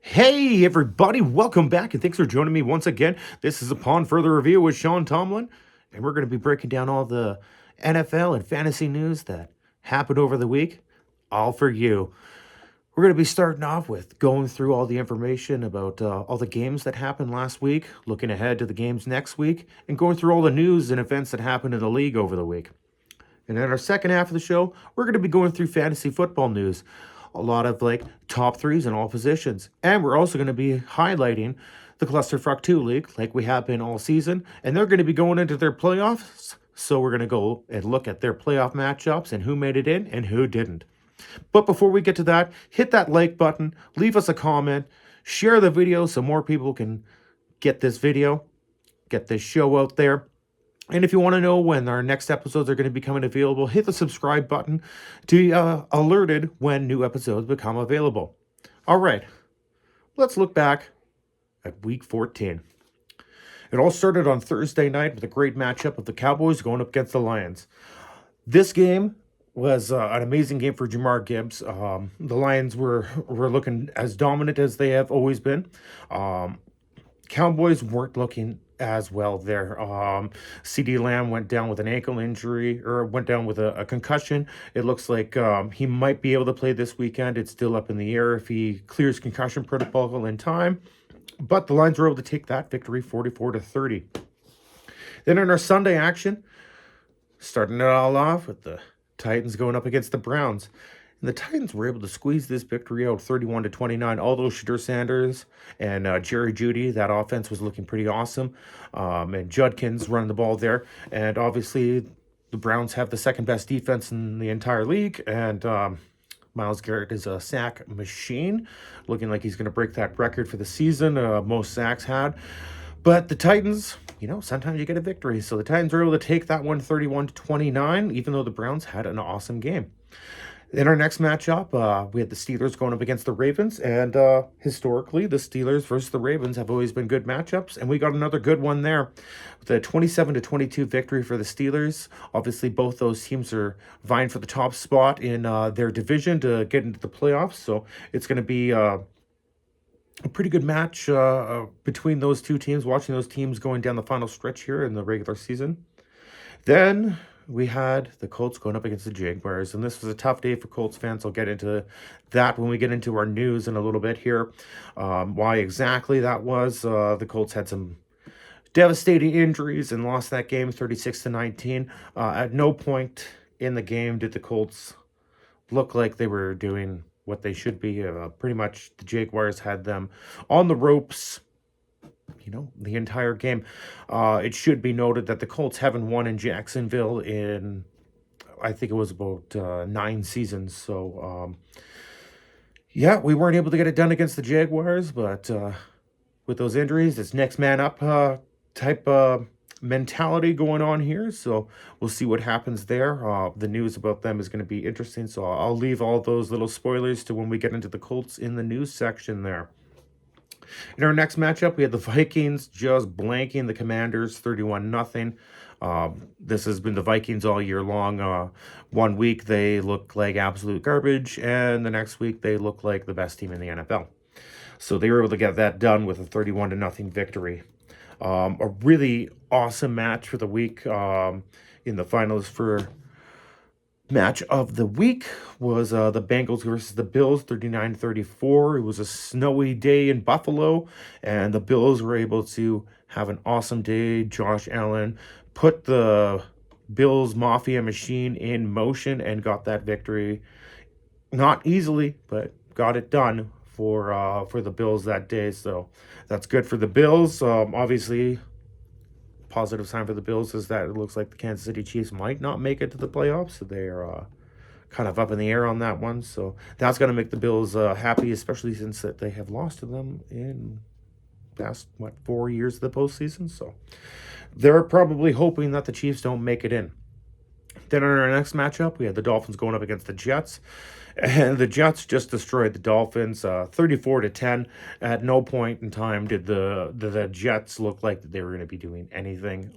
Hey, everybody, welcome back, and thanks for joining me once again. This is Upon Further Review with Sean Tomlin, and we're going to be breaking down all the NFL and fantasy news that happened over the week, all for you. We're going to be starting off with going through all the information about all the games that happened last week, looking ahead to the games next week, and going through all the news and events that happened in the league over the week. And in our second half of the show, we're going to be going through fantasy football news. A lot of top threes in all positions. And we're also going to be highlighting the Clusterfuck 2 League like we have been all season. And they're going to be going into their playoffs. So we're going to go and look at their playoff matchups and who made it in and who didn't. But before we get to that, hit that like button, leave us a comment, share the video so more people can get this video, get this show out there. And if you want to know when our next episodes are going to be coming available, hit the subscribe button to be alerted when new episodes become available. All right, let's look back at Week 14. It all started on Thursday night with a great matchup of the Cowboys going up against the Lions. This game was an amazing game for Jamar Gibbs. The Lions were looking as dominant as they have always been. Cowboys weren't looking as well there. CD Lamb went down with an ankle injury, or went down with a concussion. It looks like he might be able to play this weekend. It's still up in the air if he clears concussion protocol in time. But the Lions were able to take that victory 44-30. Then in our Sunday action, starting it all off with the Titans going up against the Browns. And the Titans were able to squeeze this victory out 31-29. Although Shadur Sanders and Jerry Jeudy, that offense was looking pretty awesome. And Judkins running the ball there. And obviously, the Browns have the second best defense in the entire league. And Myles Garrett is a sack machine, looking like he's going to break that record for the season, most sacks had. But the Titans, sometimes you get a victory. So the Titans were able to take that one 31-29, even though the Browns had an awesome game. In our next matchup, we had the Steelers going up against the Ravens, and historically, the Steelers versus the Ravens have always been good matchups, and we got another good one there with a 27-22 victory for the Steelers. Obviously, both those teams are vying for the top spot in their division to get into the playoffs, so it's going to be a pretty good match between those two teams, watching those teams going down the final stretch here in the regular season. Then we had the Colts going up against the Jaguars, and this was a tough day for Colts fans. I'll get into that when we get into our news in a little bit here. Why exactly that was. The Colts had some devastating injuries and lost that game 36-19. At no point in the game did the Colts look like they were doing what they should be. Pretty much the Jaguars had them on the ropes the entire game. It should be noted that the Colts haven't won in Jacksonville in, I think it was about 9 seasons. So, we weren't able to get it done against the Jaguars, but with those injuries, it's next man up type mentality going on here. So we'll see what happens there. The news about them is going to be interesting. So I'll leave all those little spoilers to when we get into the Colts in the news section there. In our next matchup, we had the Vikings just blanking the Commanders 31-0. This has been the Vikings all year long. One week they look like absolute garbage, and the next week they look like the best team in the NFL. So they were able to get that done with a 31-0 victory. A really awesome match for the week in the finals for match of the week was the Bengals versus the Bills, 39-34. It was a snowy day in Buffalo, and the Bills were able to have an awesome day. Josh Allen put the Bills Mafia machine in motion and got that victory. Not easily, but got it done for the Bills that day. So that's good for the Bills. Obviously, positive sign for the Bills is that it looks like the Kansas City Chiefs might not make it to the playoffs. So they're kind of up in the air on that one. So that's going to make the Bills happy, especially since that they have lost to them in past, 4 years of the postseason. So they're probably hoping that the Chiefs don't make it in. Then in our next matchup, we had the Dolphins going up against the Jets. And the Jets just destroyed the Dolphins 34-10. At no point in time did the Jets look like they were going to be doing anything.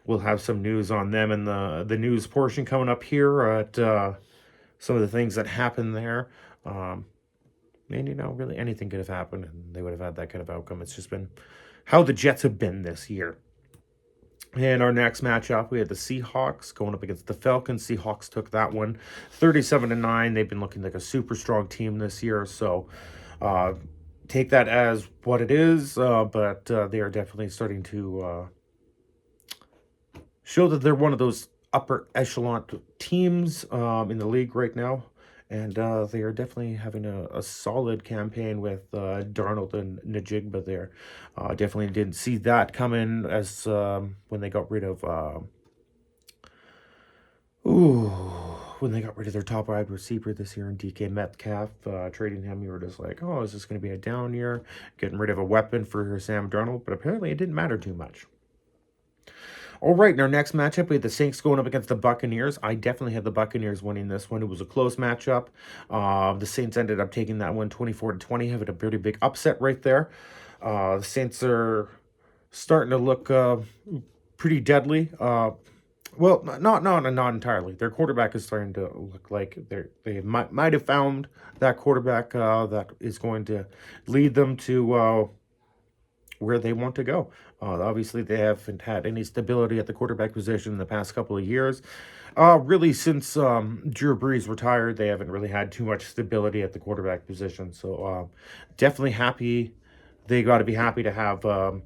We'll have some news on them in the news portion coming up here at some of the things that happened there. And, really anything could have happened and they would have had that kind of outcome. It's just been how the Jets have been this year. In our next matchup, we had the Seahawks going up against the Falcons. Seahawks took that one 37-9. They've been looking like a super strong team this year. So uh, take that as what it is. But they are definitely starting to show that they're one of those upper echelon teams in the league right now. And they are definitely having a solid campaign with Darnold and Najigba there. Definitely didn't see that coming as when they got rid of ooh, when they got rid of their top wide receiver this year in DK Metcalf, trading him, you were just like, oh, is this going to be a down year? Getting rid of a weapon for Sam Darnold, but apparently it didn't matter too much. All right, in our next matchup, we had the Saints going up against the Buccaneers. I definitely had the Buccaneers winning this one. It was a close matchup. The Saints ended up taking that one 24-20, having a pretty big upset right there. The Saints are starting to look pretty deadly. Well, not entirely. Their quarterback is starting to look like they might have found that quarterback that is going to lead them to where they want to go. Obviously, they haven't had any stability at the quarterback position in the past couple of years. Really, since Drew Brees retired, they haven't really had too much stability at the quarterback position. So, definitely happy. They got to be happy to have a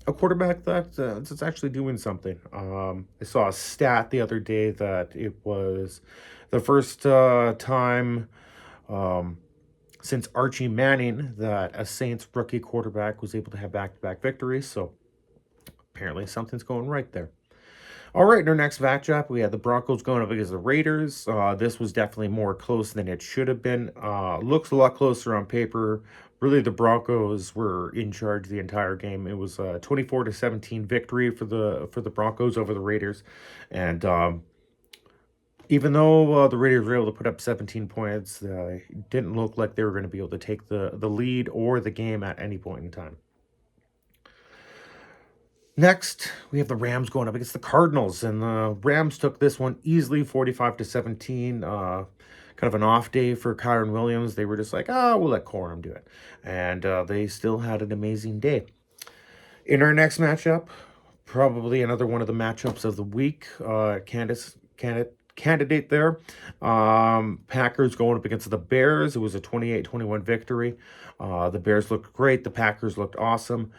quarterback that's actually doing something. I saw a stat the other day that it was the first time. Since Archie Manning that a Saints rookie quarterback was able to have back-to-back victories. So apparently something's going right there. All right, in our next matchup, we had the Broncos going up against the Raiders. This was definitely more close than it should have been. Looks a lot closer on paper. Really, the Broncos were in charge the entire game. It was a 24-17 victory for the Broncos over the Raiders, and even though the Raiders were able to put up 17 points, it didn't look like they were going to be able to take the lead or the game at any point in time. Next, we have the Rams going up against the Cardinals, and the Rams took this one easily, 45-17. Kind of an off day for Kyron Williams. They were just like, we'll let Corum do it. And they still had an amazing day. In our next matchup, probably another one of the matchups of the week, candidate there. Packers going up against the Bears. It was a 28-21 victory. The Bears looked great. The Packers looked awesome.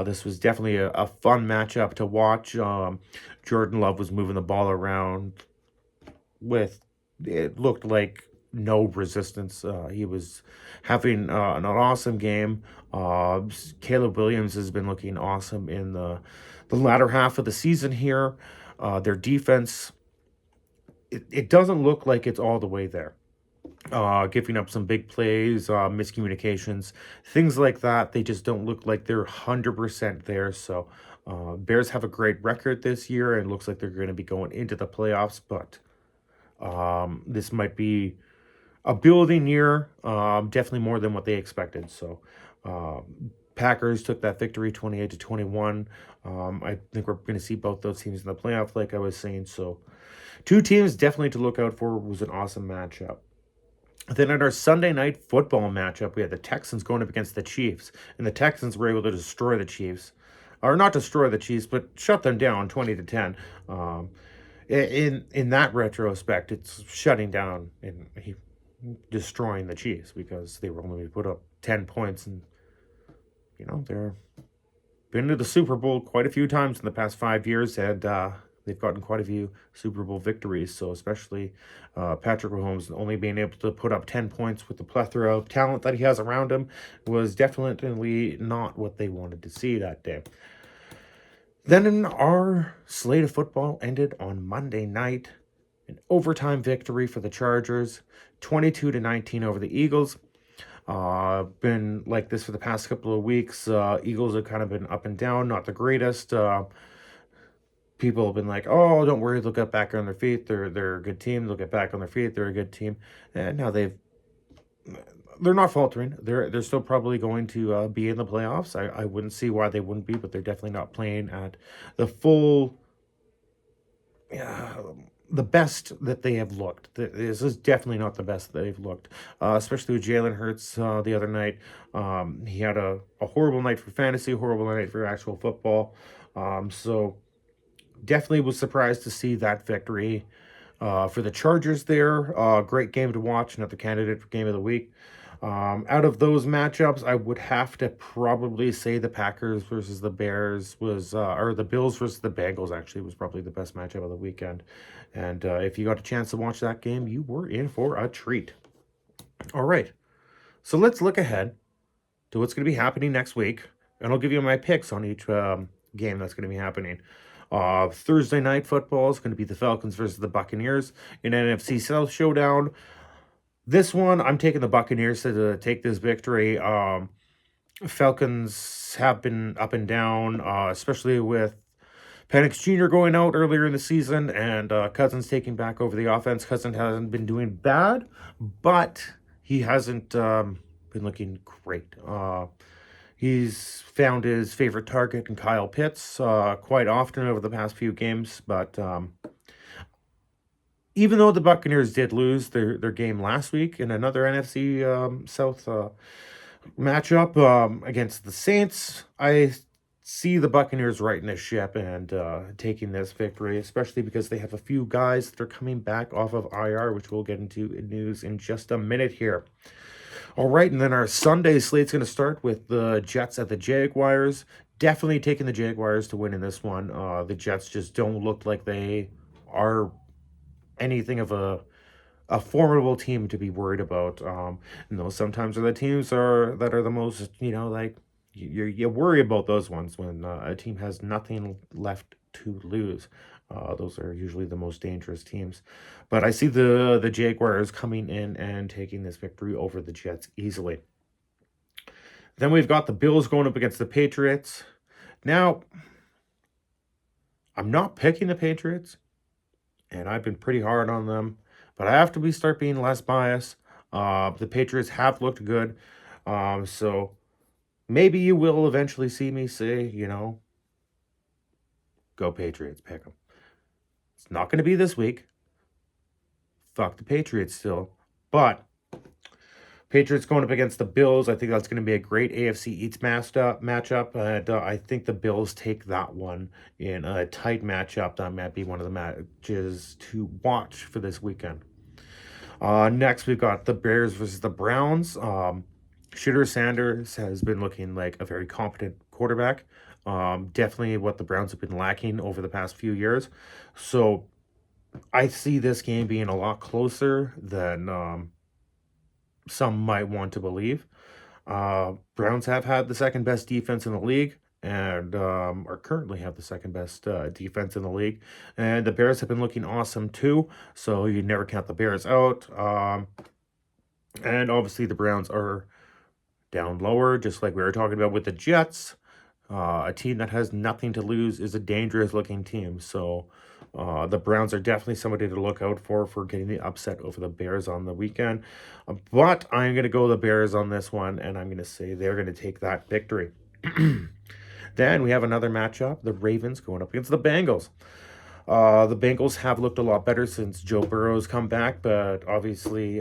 This was definitely a fun matchup to watch. Jordan Love was moving the ball around with, it looked like no resistance. He was having an awesome game. Caleb Williams has been looking awesome in the latter half of the season here. Their defense, it doesn't look like it's all the way there. Giving up some big plays, miscommunications, things like that. They just don't look like they're 100% there. So Bears have a great record this year and looks like they're going to be going into the playoffs. But this might be a building year, definitely more than what they expected. So Packers took that victory 28-21. I think we're going to see both those teams in the playoff, like I was saying. So two teams definitely to look out for. It was an awesome matchup. Then at our Sunday night football matchup, we had the Texans going up against the Chiefs. And the Texans were able to destroy the Chiefs. Or not destroy the Chiefs, but shut them down 20-10. In that retrospect, it's shutting down and destroying the Chiefs because they were only put up 10 points. And, they're been to the Super Bowl quite a few times in the past 5 years. And they've gotten quite a few Super Bowl victories. So especially Patrick Mahomes only being able to put up 10 points with the plethora of talent that he has around him was definitely not what they wanted to see that day. Then our slate of football ended on Monday night. An overtime victory for the Chargers, 22-19 over the Eagles. Been like this for the past couple of weeks. Eagles have kind of been up and down, not the greatest. People have been like, "Oh, don't worry, they'll get back on their feet. They're a good team. They'll get back on their feet. They're a good team." And now they're not faltering. They're still probably going to be in the playoffs. I wouldn't see why they wouldn't be, but they're definitely not playing at the full the best that they have looked. This is definitely not the best that they've looked, especially with Jalen Hurts the other night. He had a horrible night for fantasy, horrible night for actual football. So definitely was surprised to see that victory for the Chargers there. Great game to watch, another candidate for game of the week. Out of those matchups, I would have to probably say the Packers versus the Bears was, or the Bills versus the Bengals actually was probably the best matchup of the weekend. And if you got a chance to watch that game, you were in for a treat. All right, so let's look ahead to what's going to be happening next week, and I'll give you my picks on each game that's going to be happening. Thursday night football is going to be the Falcons versus the Buccaneers in NFC South showdown. This one, I'm taking the Buccaneers to take this victory. Falcons have been up and down, especially with Penix Jr. going out earlier in the season and Cousins taking back over the offense. Cousins hasn't been doing bad, but he hasn't been looking great. He's found his favorite target in Kyle Pitts quite often over the past few games, but even though the Buccaneers did lose their game last week in another NFC South matchup against the Saints, I see the Buccaneers righting this ship and taking this victory, especially because they have a few guys that are coming back off of IR, which we'll get into in news in just a minute here. All right, and then our Sunday slate's going to start with the Jets at the Jaguars. Definitely taking the Jaguars to win in this one. The Jets just don't look like they are anything of a formidable team to be worried about. And those sometimes are the teams that are the most, like you worry about those ones when a team has nothing left to lose. Those are usually the most dangerous teams. But I see the Jaguars coming in and taking this victory over the Jets easily. Then we've got the Bills going up against the Patriots. Now, I'm not picking the Patriots, and I've been pretty hard on them, but I have to start being less biased. The Patriots have looked good, so maybe you will eventually see me say, go Patriots, pick them. It's not going to be this week. Fuck the Patriots still, but Patriots going up against the Bills. I think that's going to be a great AFC East matchup. And I think the Bills take that one in a tight matchup. That might be one of the matches to watch for this weekend. Next, we've got the Bears versus the Browns. Shooter Sanders has been looking like a very competent quarterback. Definitely what the Browns have been lacking over the past few years. So I see this game being a lot closer than some might want to believe. Browns have had the second best defense in the league and are currently have the second best defense in the league. And the Bears have been looking awesome too, so you never count the Bears out. And obviously the Browns are down lower, just like we were talking about with the Jets. A team that has nothing to lose is a dangerous looking team. So the Browns are definitely somebody to look out for getting the upset over the Bears on the weekend. But I'm going to go the Bears on this one, and I'm going to say they're going to take that victory. Then we have another matchup, the Ravens going up against the Bengals. The Bengals have looked a lot better since Joe Burrow's come back, but obviously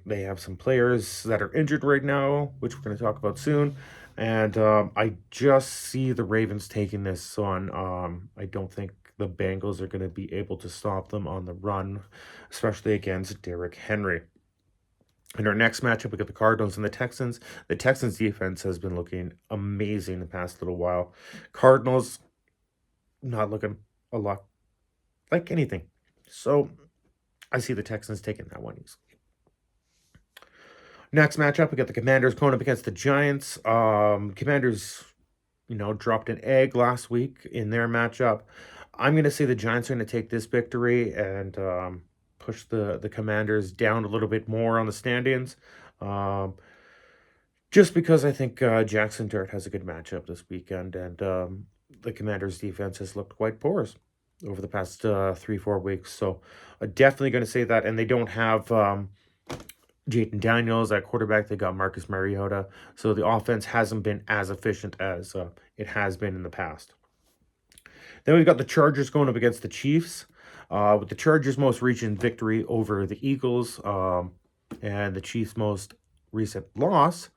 they have some players that are injured right now, which we're going to talk about soon. And I just see the Ravens taking this on. I don't think the Bengals are going to be able to stop them on the run, especially against Derrick Henry. In our next matchup, we got the Cardinals and the Texans. The Texans defense has been looking amazing the past little while. Cardinals not looking a lot like anything. So I see the Texans taking that one easily. Next matchup, we got the Commanders going up against the Giants. Commanders, dropped an egg last week in their matchup. I'm going to say the Giants are going to take this victory and push the Commanders down a little bit more on the standings. Just because I think Jackson Dart has a good matchup this weekend, and the Commanders' defense has looked quite porous over the past 3-4 weeks. So definitely going to say that. And they don't have Jayden Daniels at quarterback. They got Marcus Mariota. So the offense hasn't been as efficient as it has been in the past. Then we've got the Chargers going up against the Chiefs. With the Chargers' most recent victory over the Eagles, and the Chiefs' most recent loss,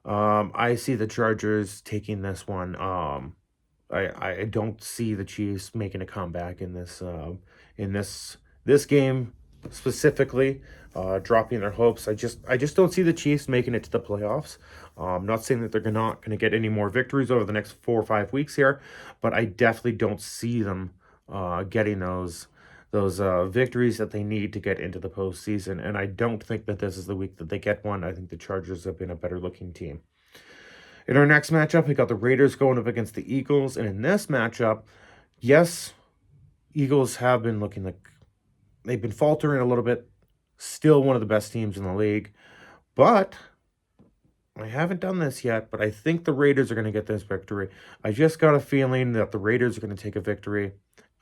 I see the Chargers taking this one. I don't see the Chiefs making a comeback in this game specifically, dropping their hopes. I just don't see the Chiefs making it to the playoffs. Not saying that they're not going to get any more victories over the next 4 or 5 weeks here, but I definitely don't see them getting those victories that they need to get into the postseason. And I don't think that this is the week that they get one. I think the Chargers have been a better looking team. In our next matchup, we got the Raiders going up against the Eagles. And in this matchup, yes, Eagles have been looking like they've been faltering a little bit. Still one of the best teams in the league. But I haven't done this yet, but I think the Raiders are going to get this victory. I just got a feeling that the Raiders are going to take a victory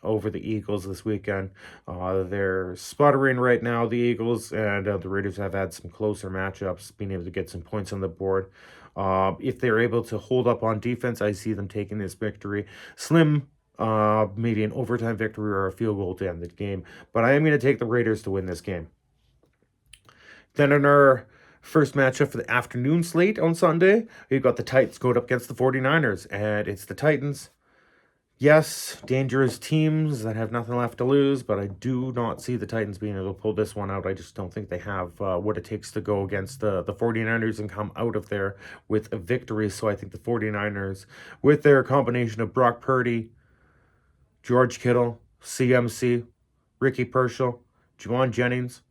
over the Eagles this weekend. They're sputtering right now, the Eagles, and the Raiders have had some closer matchups, being able to get some points on the board. If they're able to hold up on defense, I see them taking this victory. Slim, maybe an overtime victory or a field goal to end the game, but I am going to take the Raiders to win this game. Then in our first matchup for the afternoon slate on Sunday, we've got the Titans going up against the 49ers, and it's the Titans. Yes, dangerous teams that have nothing left to lose, but I do not see the Titans being able to pull this one out. I just don't think they have what it takes to go against the 49ers and come out of there with a victory. So I think the 49ers, with their combination of Brock Purdy, George Kittle, CMC, Ricky Pershall, Juwan Jennings,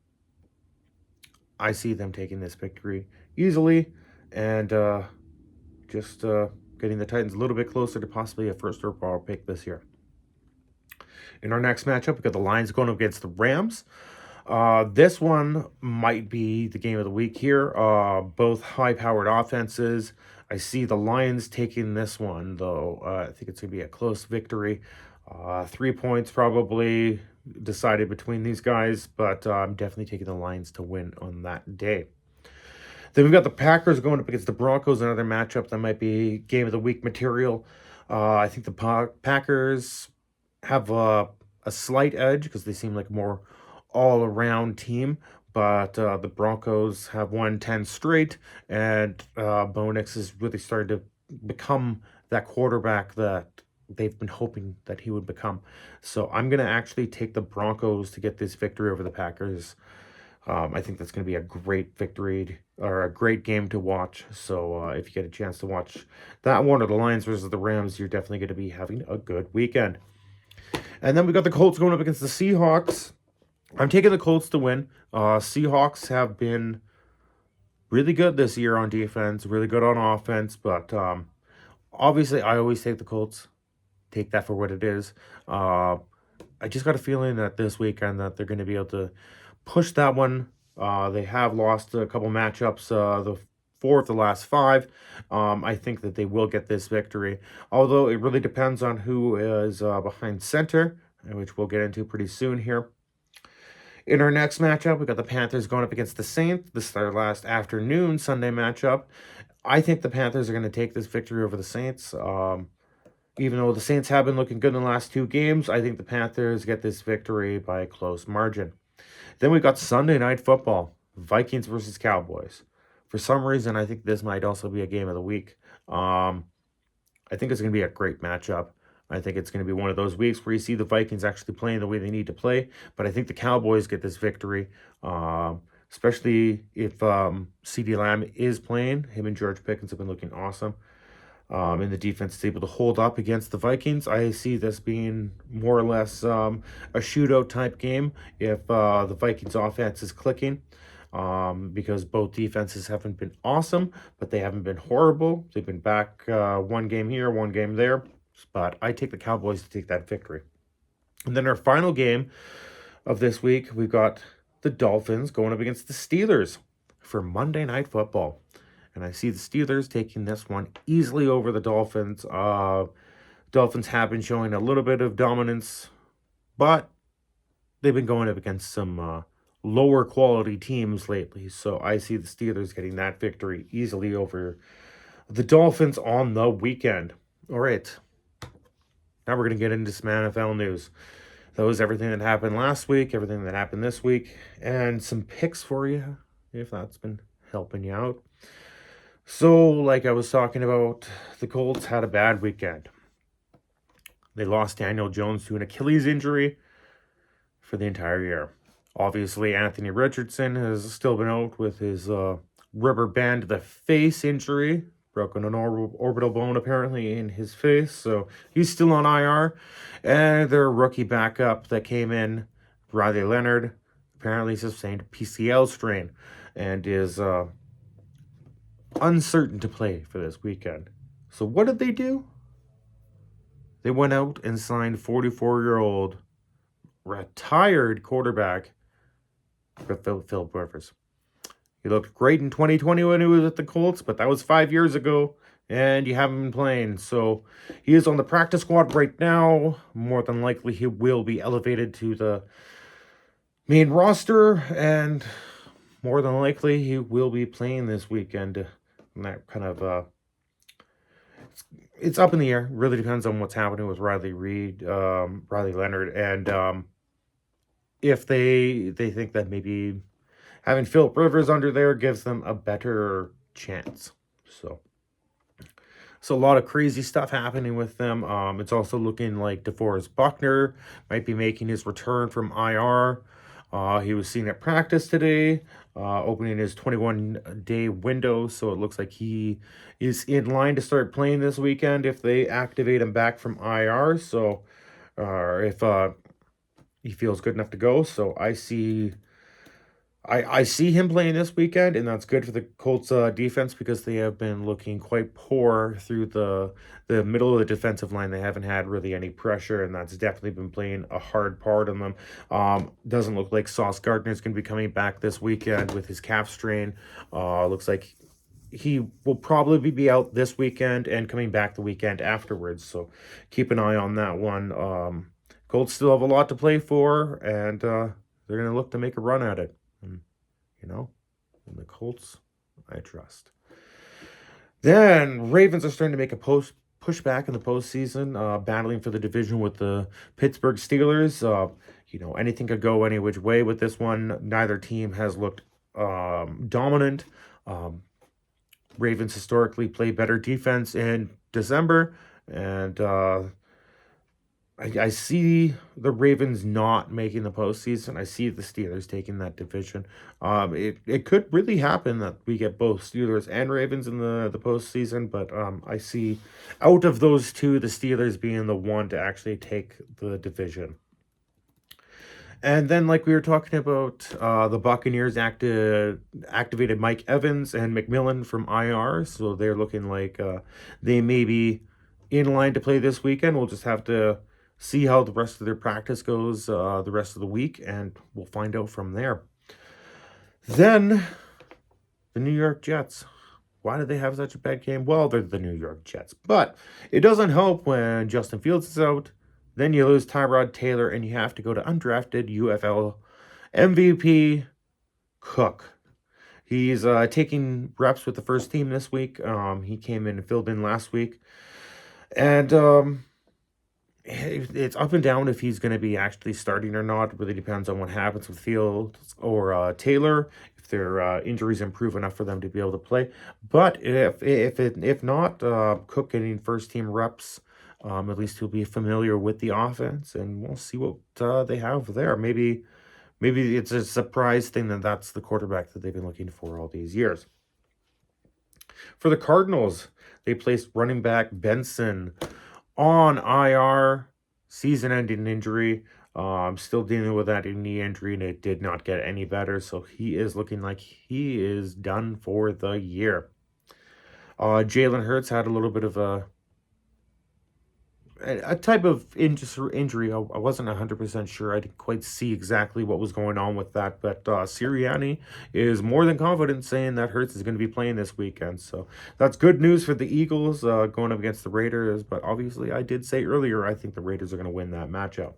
I see them taking this victory easily and just getting the Titans a little bit closer to possibly a first overall pick this year. In our next matchup, we got the Lions going up against the Rams. This one might be the game of the week here. Both high-powered offenses. I see the Lions taking this one, though. I think it's going to be a close victory. 3 points probably decided between these guys, but I'm definitely taking the Lions to win on that day. Then we've got the Packers going up against the Broncos, another matchup that might be game of the week material. I think the Packers have a slight edge because they seem like a more all-around team, but the Broncos have won 10 straight, and Bo Nix has really started to become that quarterback that they've been hoping that he would become. So I'm going to actually take the Broncos to get this victory over the Packers. I think that's going to be a great victory or a great game to watch. So if you get a chance to watch that one or the Lions versus the Rams, you're definitely going to be having a good weekend. And then we got the Colts going up against the Seahawks. I'm taking the Colts to win. Seahawks have been really good this year on defense, really good on offense, but obviously I always take the Colts. Take that for what it is. I just got a feeling that this weekend that they're going to be able to push that one. They have lost a couple matchups, the 4 of the last 5. I think that they will get this victory, although it really depends on who is behind center, which we'll get into pretty soon here. In our next matchup, we got the Panthers going up against the Saints. This is our last afternoon Sunday matchup. I think the Panthers are going to take this victory over the Saints. Even though the Saints have been looking good in the last 2 games, I think the Panthers get this victory by a close margin. Then we got Sunday Night Football, Vikings versus Cowboys. For some reason, I think this might also be a game of the week. I think it's going to be a great matchup. I think it's going to be one of those weeks where you see the Vikings actually playing the way they need to play. But I think the Cowboys get this victory, especially if CeeDee Lamb is playing. Him and George Pickens have been looking awesome. And the defense is able to hold up against the Vikings. I see this being more or less a shootout type game if the Vikings offense is clicking, because both defenses haven't been awesome, but they haven't been horrible. They've been back one game here, one game there, but I take the Cowboys to take that victory. And then our final game of this week, we've got the Dolphins going up against the Steelers for Monday Night Football. And I see the Steelers taking this one easily over the Dolphins. Dolphins have been showing a little bit of dominance, but they've been going up against some lower quality teams lately. So I see the Steelers getting that victory easily over the Dolphins on the weekend. All right. Now we're going to get into some NFL news. That was everything that happened last week, everything that happened this week, and some picks for you if that's been helping you out. So, like I was talking about, the Colts had a bad weekend. They lost Daniel Jones to an Achilles injury for the entire year. Obviously, Anthony Richardson has still been out with his rubber band to the face injury, broken an orbital bone apparently in his face, so he's still on IR. And their rookie backup that came in, Riley Leonard, apparently sustained a PCL strain and is uncertain to play for this weekend. So what did they do? They went out and signed 44-year-old retired quarterback Philip Rivers. He looked great in 2020 when he was at the Colts, but that was 5 years ago, and you haven't been playing. So he is on the practice squad right now. More than likely, he will be elevated to the main roster, and more than likely, he will be playing this weekend. And that kind of it's up in the air. Really depends on what's happening with Riley Leonard, and if they think that maybe having Philip Rivers under there gives them a better chance. So a lot of crazy stuff happening with them. It's also looking like DeForest Buckner might be making his return from IR. He was seen at practice today, opening his 21-day window, so it looks like he is in line to start playing this weekend if they activate him back from IR. So, if he feels good enough to go, so I see him playing this weekend, and that's good for the Colts defense because they have been looking quite poor through the middle of the defensive line. They haven't had really any pressure, and that's definitely been playing a hard part on them. Doesn't look like Sauce Gardner is going to be coming back this weekend with his calf strain. Looks like he will probably be out this weekend and coming back the weekend afterwards, so keep an eye on that one. Colts still have a lot to play for, and they're going to look to make a run at it. And, in the Colts, I trust. Then Ravens are starting to make a pushback in the postseason, battling for the division with the Pittsburgh Steelers. Anything could go any which way with this one. Neither team has looked dominant. Ravens historically play better defense in December, and I see the Ravens not making the postseason. I see the Steelers taking that division. It could really happen that we get both Steelers and Ravens in the postseason, but I see out of those two, the Steelers being the one to actually take the division. And then, like we were talking about, the Buccaneers activated Mike Evans and McMillan from IR, so they're looking like they may be in line to play this weekend. We'll just have to see how the rest of their practice goes the rest of the week, and we'll find out from there. Then, the New York Jets. Why did they have such a bad game? Well, they're the New York Jets. But it doesn't help when Justin Fields is out. Then you lose Tyrod Taylor, and you have to go to undrafted UFL MVP Cook. He's taking reps with the first team this week. He came in and filled in last week. And it's up and down if he's going to be actually starting or not. It really depends on what happens with Fields or Taylor, if their injuries improve enough for them to be able to play. But if not, Cook getting first team reps, at least he'll be familiar with the offense, and we'll see what they have there. Maybe it's a surprise thing that's the quarterback that they've been looking for all these years. For the Cardinals, they placed running back Benson on IR, season-ending injury. Still dealing with that knee injury, and it did not get any better. So he is looking like he is done for the year. Jalen Hurts had a little bit of a type of injury. I wasn't 100% sure. I didn't quite see exactly what was going on with that, but Sirianni is more than confident saying that Hurts is going to be playing this weekend. So that's good news for the Eagles going up against the Raiders, but obviously I did say earlier I think the Raiders are going to win that matchup.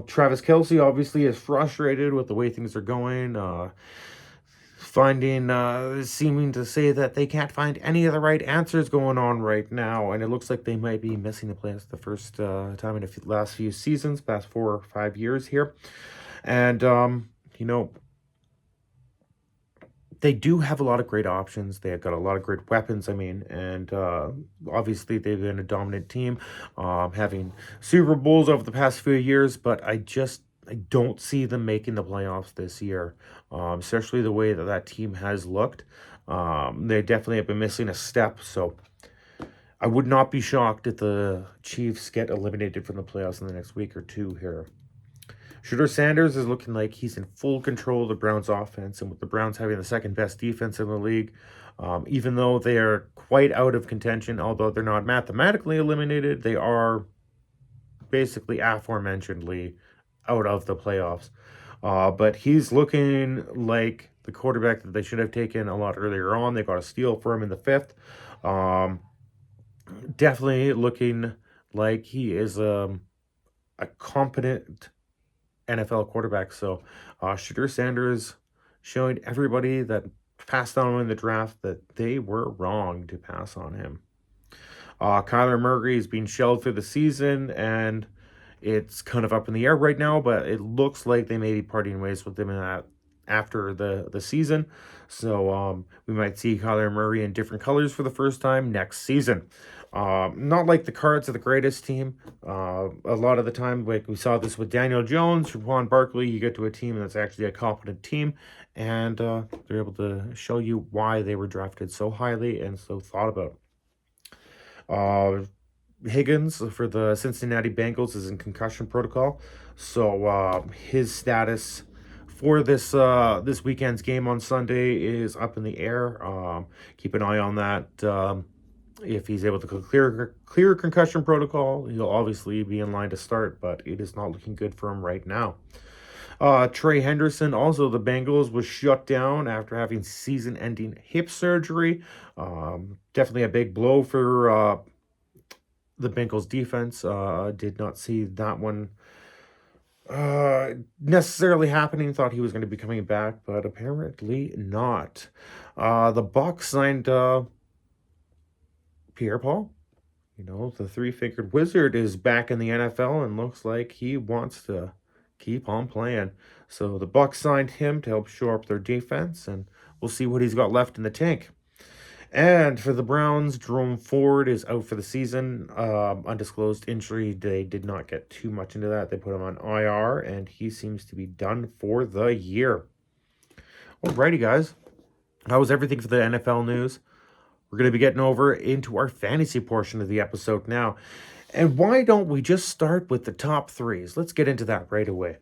Travis Kelce obviously is frustrated with the way things are going. seeming to say that they can't find any of the right answers going on right now, and it looks like they might be missing the playoffs the first time in the last few seasons, past 4 or 5 years here. And you know, they do have a lot of great options. They have got a lot of great weapons. I mean, and obviously they've been a dominant team, having Super Bowls over the past few years. But I don't see them making the playoffs this year, especially the way that that team has looked. They definitely have been missing a step. So I would not be shocked if the Chiefs get eliminated from the playoffs in the next week or two here. Shooter Sanders is looking like he's in full control of the Browns' offense, and with the Browns having the second best defense in the league, even though they are quite out of contention, although they're not mathematically eliminated, they are basically aforementionedly out of the playoffs. But he's looking like the quarterback that they should have taken a lot earlier on. They got a steal for him in the fifth. Um, Definitely looking like he is a competent NFL quarterback. So, Shooter Sanders showing everybody that passed on him in the draft that they were wrong to pass on him. Kyler Murray is being shelved for the season, and it's kind of up in the air right now, but it looks like they may be parting ways with him in that after the season. So we might see Kyler Murray in different colors for the first time next season. Not like the Cards are the greatest team. A lot of the time, like we saw this with Daniel Jones, Juan Barkley, you get to a team that's actually a competent team, and they're able to show you why they were drafted so highly and so thought about. Uh, Higgins for the Cincinnati Bengals is in concussion protocol, so his status for this weekend's game on Sunday is up in the air. Keep an eye on that. If he's able to clear concussion protocol, he'll obviously be in line to start, but it is not looking good for him right now. Trey Henderson, also the Bengals, was shut down after having season-ending hip surgery. Definitely a big blow for the Bengals defense. Did not see that one necessarily happening. Thought he was going to be coming back, but apparently not. The Bucks signed Pierre Paul. You know, the three-fingered wizard is back in the NFL and looks like he wants to keep on playing. So the Bucks signed him to help shore up their defense, and we'll see what he's got left in the tank. And for the Browns, Jerome Ford is out for the season. Undisclosed injury. They did not get too much into that. They put him on IR, and he seems to be done for the year. Alrighty, guys. That was everything for the NFL news. We're going to be getting over into our fantasy portion of the episode now. And why don't we just start with the top threes? Let's get into that right away.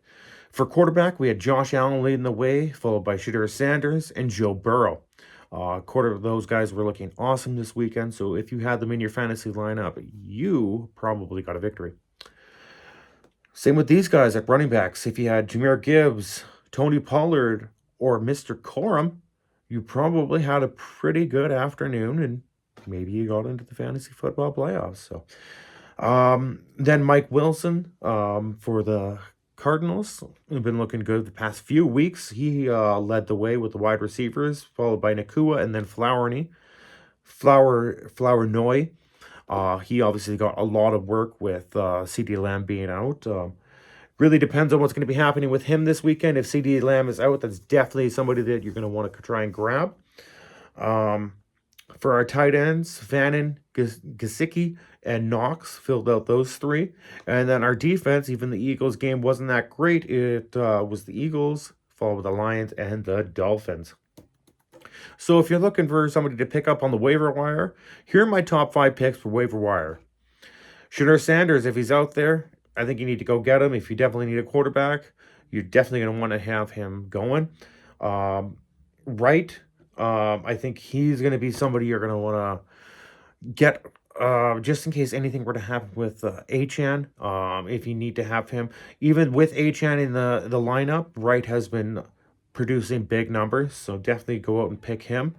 For quarterback, we had Josh Allen leading the way, followed by Shedeur Sanders and Joe Burrow. Quarter of those guys were looking awesome this weekend, so if you had them in your fantasy lineup, you probably got a victory. Same with these guys at running backs. If you had Jahmyr Gibbs, Tony Pollard, or Mr. Corum, you probably had a pretty good afternoon, and maybe you got into the fantasy football playoffs. So, then Mike Wilson for the Cardinals have been looking good the past few weeks. He led the way with the wide receivers, followed by Nakua and then Flournoy. He obviously got a lot of work with CeeDee Lamb being out. Really depends on what's going to be happening with him this weekend. If CeeDee Lamb is out, that's definitely somebody that you're going to want to try and grab. For our tight ends, Vannon, Gesicki, and Knox filled out those three. And then our defense, even the Eagles game wasn't that great. It was the Eagles, followed by the Lions and the Dolphins. So if you're looking for somebody to pick up on the waiver wire, here are my top 5 picks for waiver wire. Shedeur Sanders, if he's out there, I think you need to go get him. If you definitely need a quarterback, you're definitely going to want to have him going. Right, I think he's going to be somebody you're going to want to get just in case anything were to happen with Achane. If you need to have him, even with Achane in the lineup, Wright has been producing big numbers, so definitely go out and pick him.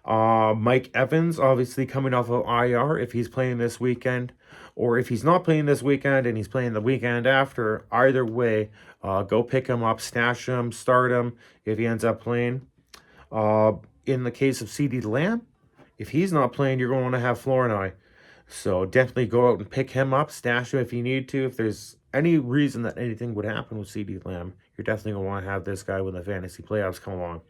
Mike Evans, obviously coming off of IR, if he's playing this weekend, or if he's not playing this weekend and he's playing the weekend after, either way, go pick him up, stash him, start him if he ends up playing. Uh, in the case of CD Lamb, if he's not playing, you're going to have Flournoy. So definitely go out and pick him up, stash him if you need to. If there's any reason that anything would happen with CD Lamb, you're definitely going to want to have this guy when the fantasy playoffs come along.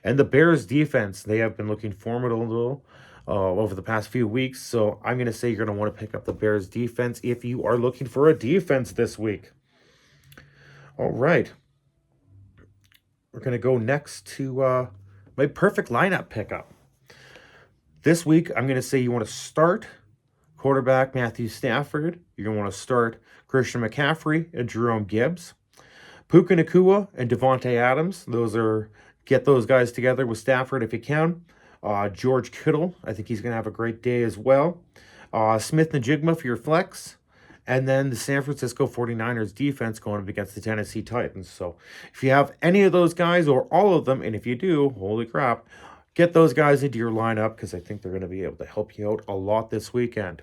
And the Bears defense, they have been looking formidable over the past few weeks. So I'm going to say you're going to want to pick up the Bears defense if you are looking for a defense this week. All right. We're going to go next to my perfect lineup pickup. This week, I'm going to say you want to start quarterback Matthew Stafford. You're going to want to start Christian McCaffrey and Jerome Gibbs. Puka Nacua and Devontae Adams. Get those guys together with Stafford if you can. George Kittle, I think he's going to have a great day as well. Smith Najigma for your flex. And then the San Francisco 49ers defense going up against the Tennessee Titans. So if you have any of those guys or all of them, and if you do, holy crap, get those guys into your lineup because I think they're going to be able to help you out a lot this weekend.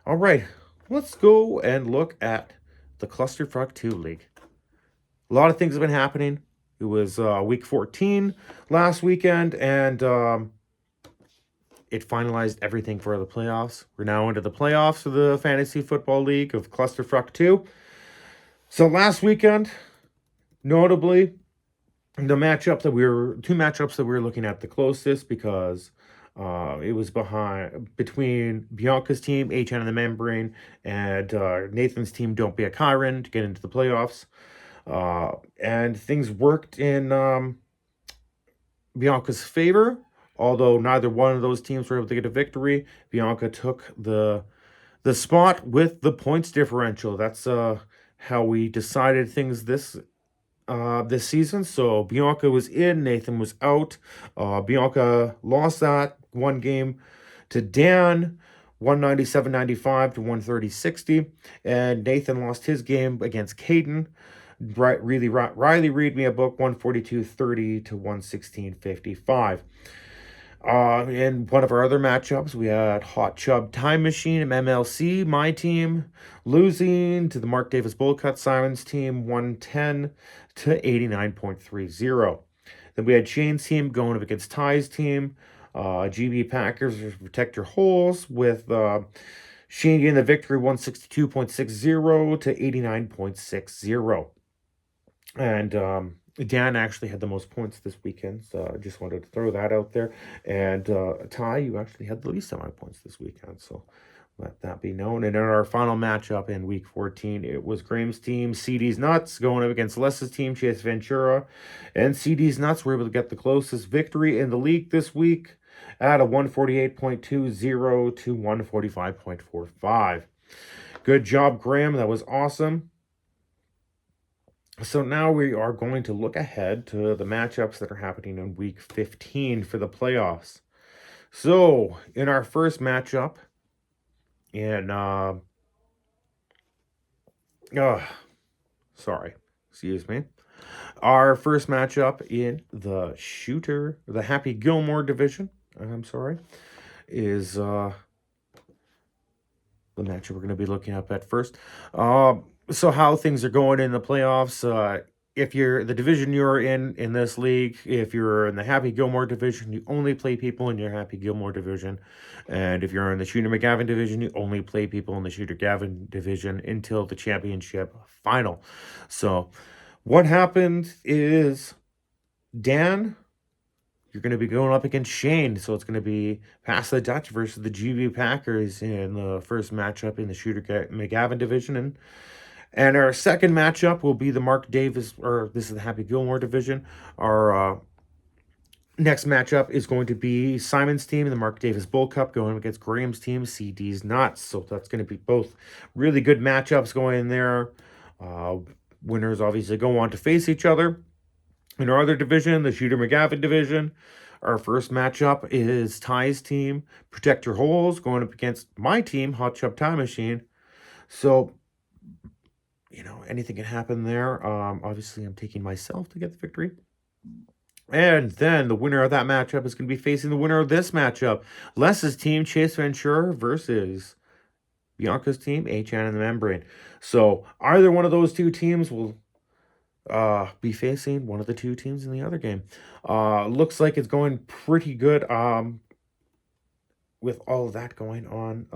All right, let's go and look at the Clusterfuck 2 League. A lot of things have been happening. It was week 14 last weekend, and it finalized everything for the playoffs. We're now into the playoffs of the Fantasy Football League of Clusterfuck 2. So last weekend, notably, two matchups that we were looking at the closest because it was between Bianca's team, HN and the Membrane, and Nathan's team, Don't Be a Kyron, to get into the playoffs. And things worked in Bianca's favor, although neither one of those teams were able to get a victory. Bianca took the spot with the points differential. That's how we decided things this season. So Bianca was in, Nathan was out. Bianca lost that one game to Dan, 197.95 to 130.60, and Nathan lost his game against Caden. Riley read me a book, 142.30 to 116.55. In one of our other matchups, we had Hot Chub Time Machine MLC, my team, losing to the Mark Davis Bullcut Simons team, 110 to 89.30. Then we had Shane's team going up against Ty's team, GB Packers Protect Your Holes, with Shane getting the victory, 162.60 to 89.60. And Dan actually had the most points this weekend, so I just wanted to throw that out there. And Ty, you actually had the least amount of points this weekend, so let that be known. And in our final matchup in Week 14, it was Graham's team, CD's Nuts, going up against Les's team, Chase Ventura. And CD's Nuts were able to get the closest victory in the league this week at a 148.20 to 145.45. Good job, Graham. That was awesome. So now we are going to look ahead to the matchups that are happening in Week 15 for the playoffs. So in our first matchup, our first matchup in the Happy Gilmore division, is the matchup we're going to be looking up at first. So how things are going in the playoffs. If you're the division you're in this league, if you're in the Happy Gilmore division, you only play people in your Happy Gilmore division. And if you're in the Shooter McGavin division, you only play people in the Shooter Gavin division until the championship final. So what happened is, Dan, you're going to be going up against Shane. So it's going to be Pass the Dutch versus the GB Packers in the first matchup in the Shooter McGavin division. And our second matchup will be the Mark Davis, or this is the Happy Gilmore division. Our next matchup is going to be Simon's team, the Mark Davis Bull Cup, going against Graham's team, CD's Nuts. So that's going to be both really good matchups going in there. Winners obviously go on to face each other. In our other division, the Shooter McGavin division, our first matchup is Ty's team, Protect Your Holes, going up against my team, Hot Chub Time Machine. So, anything can happen there. Obviously, I'm taking myself to get the victory. And then the winner of that matchup is going to be facing the winner of this matchup. Les's team, Chase Ventura, versus Bianca's team, HN and the Membrane. So either one of those two teams will be facing one of the two teams in the other game. Looks like it's going pretty good. With all of that going on.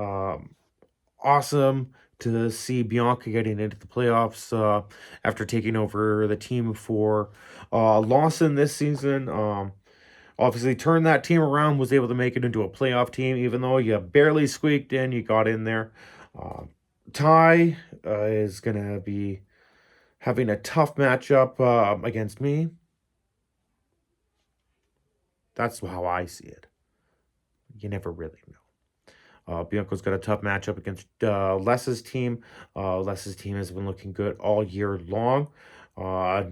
Awesome to see Bianca getting into the playoffs after taking over the team for Lawson this season. Obviously, turned that team around, was able to make it into a playoff team, even though you barely squeaked in, you got in there. Uh, Ty is going to be having a tough matchup against me. That's how I see it. You never really know. Bianco's got a tough matchup against Les's team. Les's team has been looking good all year long. Uh,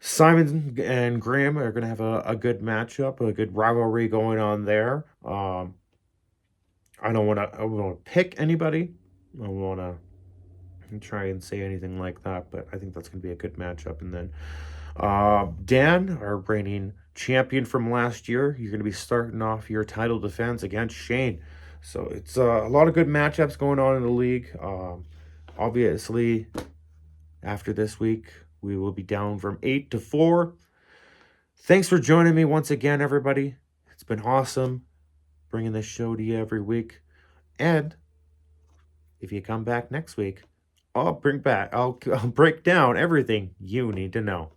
Simon and Graham are going to have a good matchup, a good rivalry going on there. I don't want to pick anybody. I don't want to try and say anything like that, but I think that's going to be a good matchup. And then Dan, our reigning champion from last year, you're going to be starting off your title defense against Shane. So it's a lot of good matchups going on in the league. Obviously, after this week, we will be down from 8-4. Thanks for joining me once again, everybody. It's been awesome bringing this show to you every week. And if you come back next week, I'll break down everything you need to know.